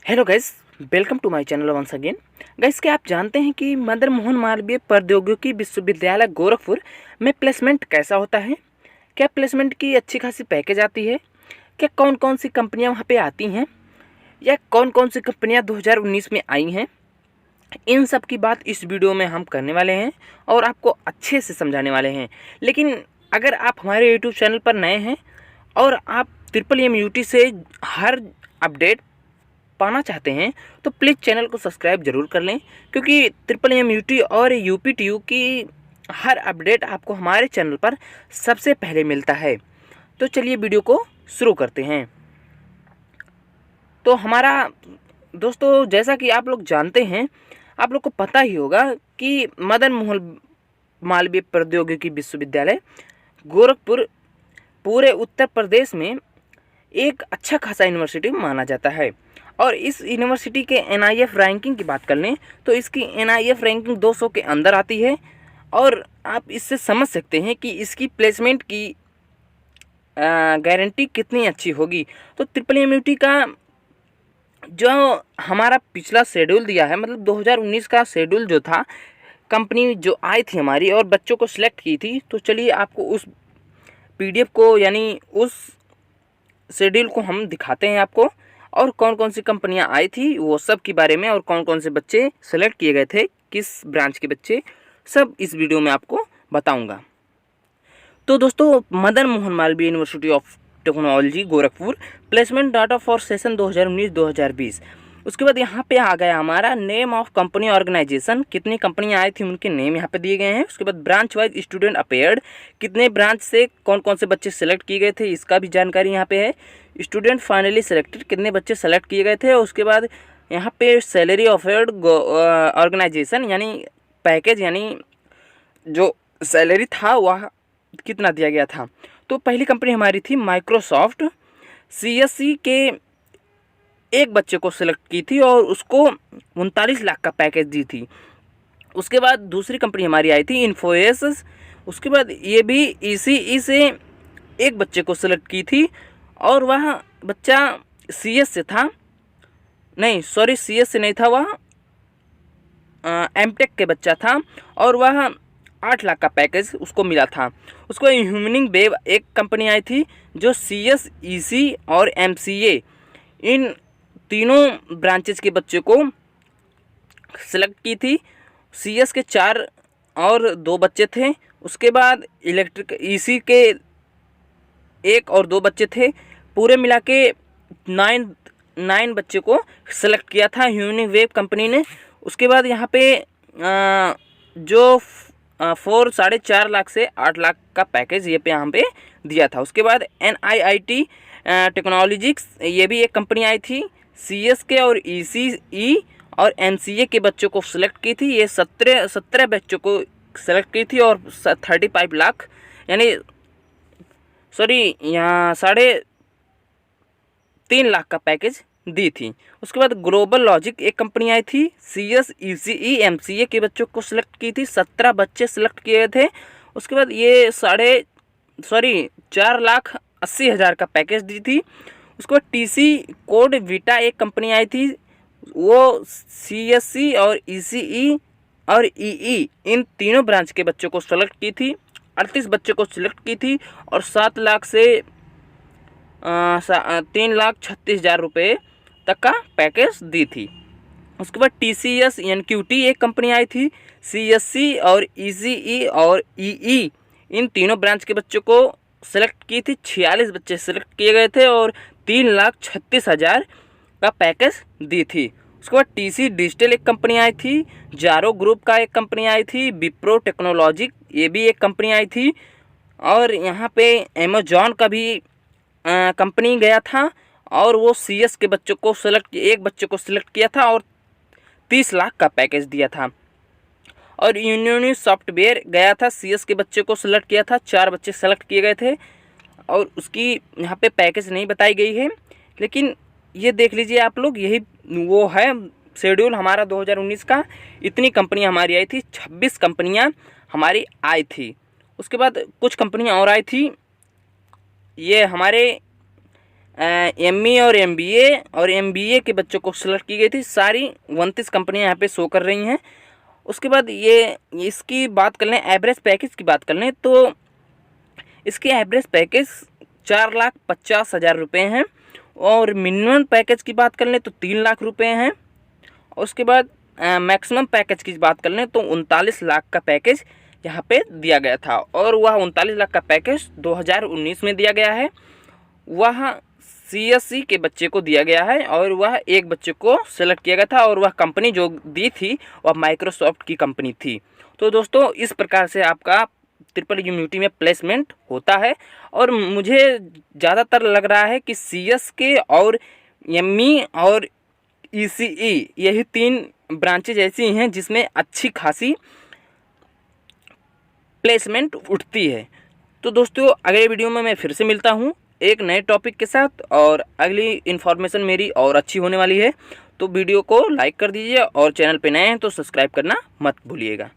Hello guys, welcome to my channel once again. Guys, क्या आप जानते हैं कि मदन मोहन मालवीय प्रौद्योगिकी विश्वविद्यालय गोरखपुर में प्लेसमेंट कैसा होता है? क्या प्लेसमेंट की अच्छी खासी पैकेज आती है? क्या कौन कौन सी कंपनियां वहां पे आती हैं, या कौन कौन सी कंपनियां 2019 में आई हैं? इन सब की बात इस वीडियो में हम करने वाले हैं और आपको अच्छे से समझाने वाले हैं। लेकिन अगर आप हमारे यूट्यूब चैनल पर नए हैं और आप MMUT से हर अपडेट पाना चाहते हैं तो प्लीज़ चैनल को सब्सक्राइब जरूर कर लें, क्योंकि MMUT और UPTU की हर अपडेट आपको हमारे चैनल पर सबसे पहले मिलता है। तो चलिए वीडियो को शुरू करते हैं। तो हमारा दोस्तों, जैसा कि आप लोग जानते हैं, आप लोग को पता ही होगा कि मदन मोहन मालवीय प्रौद्योगिकी विश्वविद्यालय गोरखपुर पूरे उत्तर प्रदेश में एक अच्छा खासा यूनिवर्सिटी माना जाता है। और इस यूनिवर्सिटी के NIF रैंकिंग की बात कर लें तो इसकी NIF रैंकिंग 200 के अंदर आती है। और आप इससे समझ सकते हैं कि इसकी प्लेसमेंट की गारंटी कितनी अच्छी होगी। तो MMUT का जो हमारा पिछला शेड्यूल दिया है, मतलब 2019 का शेड्यूल जो था, कंपनी जो आई थी हमारी और बच्चों को सिलेक्ट की थी, तो चलिए आपको उस PDF को, यानी उस शेड्यूल को हम दिखाते हैं आपको, और कौन कौन सी कंपनियां आई थी वो सब के बारे में, और कौन कौन से बच्चे सेलेक्ट किए गए थे, किस ब्रांच के बच्चे, सब इस वीडियो में आपको बताऊंगा। तो दोस्तों, Madan Mohan Malviya university of technology Gorakhpur placement data for session 2019-2020। उसके बाद यहाँ पे आ गया हमारा नेम ऑफ कंपनी ऑर्गेनाइजेशन, कितनी कंपनियां आई थी उनके नेम यहाँ पे दिए गए हैं। उसके बाद ब्रांच वाइज स्टूडेंट अपेयर्ड, कितने ब्रांच से कौन कौन से बच्चे सेलेक्ट किए गए थे, इसका भी जानकारी यहाँ पे है। स्टूडेंट फाइनली सेलेक्टेड, कितने बच्चे सेलेक्ट किए गए थे। उसके बाद यहाँ पे सैलरी ऑफर्ड ऑर्गेनाइजेशन, यानी पैकेज, यानी जो सैलरी था वह कितना दिया गया था। तो पहली कंपनी हमारी थी माइक्रोसॉफ्ट। CSE के एक बच्चे को सिलेक्ट की थी और उसको 39 लाख का पैकेज दी थी। उसके बाद दूसरी कंपनी हमारी आई थी इन्फोसिस। उसके बाद ये भी ECE से एक बच्चे को सिलेक्ट की थी और वह बच्चा CS से था, नहीं सॉरी, CS से नहीं था, वह MTech के बच्चा था और वह 8 लाख का पैकेज उसको मिला था। उसको ह्यूमनिंग वेब एक कंपनी आई थी जो CS, EC और MCA इन तीनों ब्रांचेस के बच्चे को सिलेक्ट की थी। CS के 4 और 2 बच्चे थे। उसके बाद इलेक्ट्रिक EC के 1 और 2 बच्चे थे। पूरे मिला के 9 बच्चे को सिलेक्ट किया था ह्यूमनिंग वेब कंपनी ने। उसके बाद यहाँ पे जो 4.5 लाख से 8 लाख का पैकेज ये पे यहाँ पे दिया था। उसके बाद NIIT टेक्नोलॉजिक्स, ये भी एक कंपनी आई थी। CS के और ECE और MCA के बच्चों को सिलेक्ट की थी। ये 17 बच्चों को सिलेक्ट की थी और 35 लाख, यानी सॉरी, यहाँ 3.5 लाख का पैकेज दी थी। उसके बाद ग्लोबल लॉजिक एक कंपनी आई थी। CS, ECE, MCA के बच्चों को सिलेक्ट की थी। 17 बच्चे सिलेक्ट किए थे। उसके बाद ये 4,80,000 का पैकेज दी थी। उसके बाद TC कोड वीटा एक कंपनी आई थी। वो CSE और ECE और EE इन तीनों ब्रांच के बच्चों को सिलेक्ट की थी। 38 बच्चों को सिलेक्ट की थी और 7 लाख से 3,36,000 रुपये तक का पैकेज दी थी। उसके बाद TCS NQT एक कंपनी आई थी। CSC और ECE और EE इन तीनों ब्रांच के बच्चों को सिलेक्ट की थी। 46 बच्चे सिलेक्ट किए गए थे और 3,36,000 का पैकेज दी थी। उसके बाद TC डिजिटल एक कंपनी आई थी। जारो ग्रुप का एक कंपनी आई थी। विप्रो टेक्नोलॉजी ये भी एक कंपनी आई थी। और यहाँ पे अमेजॉन का भी कंपनी गया था और वो CS के बच्चों को एक बच्चे को सिलेक्ट किया था और 30 लाख का पैकेज दिया था। और यूनियन सॉफ्टवेयर गया था, CS के बच्चे को सिलेक्ट किया था। 4 बच्चे सेलेक्ट किए गए थे और उसकी यहाँ पे पैकेज नहीं बताई गई है, लेकिन ये देख लीजिए आप लोग, यही वो है शेड्यूल हमारा 2019 का। इतनी कंपनियाँ हमारी आई थी, 26 कंपनियाँ हमारी आई थी। उसके बाद कुछ कंपनियाँ और आई थी। ये हमारे एमई और एमबीए के बच्चों को सिलेक्ट की गई थी। सारी 29 कंपनियां यहाँ पे शो कर रही हैं। उसके बाद ये इसकी बात कर लें, एवरेज पैकेज की बात कर लें तो इसके एवरेज पैकेज 4,50,000 रुपये हैं। और मिनिमम पैकेज की बात कर लें तो 3 लाख रुपये हैं। उसके बाद मैक्सिमम पैकेज की बात कर लें तो 39 लाख का पैकेज यहाँ पे दिया गया था। और वह 39 लाख का पैकेज 2019 में दिया गया है। वह CSE के बच्चे को दिया गया है और वह एक बच्चे को सेलेक्ट किया गया था। और वह कंपनी जो दी थी वह माइक्रोसॉफ्ट की कंपनी थी। तो दोस्तों इस प्रकार से आपका ट्रिपल यूनिवर्सिटी में प्लेसमेंट होता है। और मुझे ज़्यादातर लग रहा है कि CSK और ME और ECE यही 3 ब्रांचेज ऐसी हैं जिसमें अच्छी खासी प्लेसमेंट उठती है। तो दोस्तों अगले वीडियो में मैं फिर से मिलता हूँ एक नए टॉपिक के साथ, और अगली इन्फॉर्मेशन मेरी और अच्छी होने वाली है। तो वीडियो को लाइक कर दीजिए और चैनल पे नए हैं तो सब्सक्राइब करना मत भूलिएगा।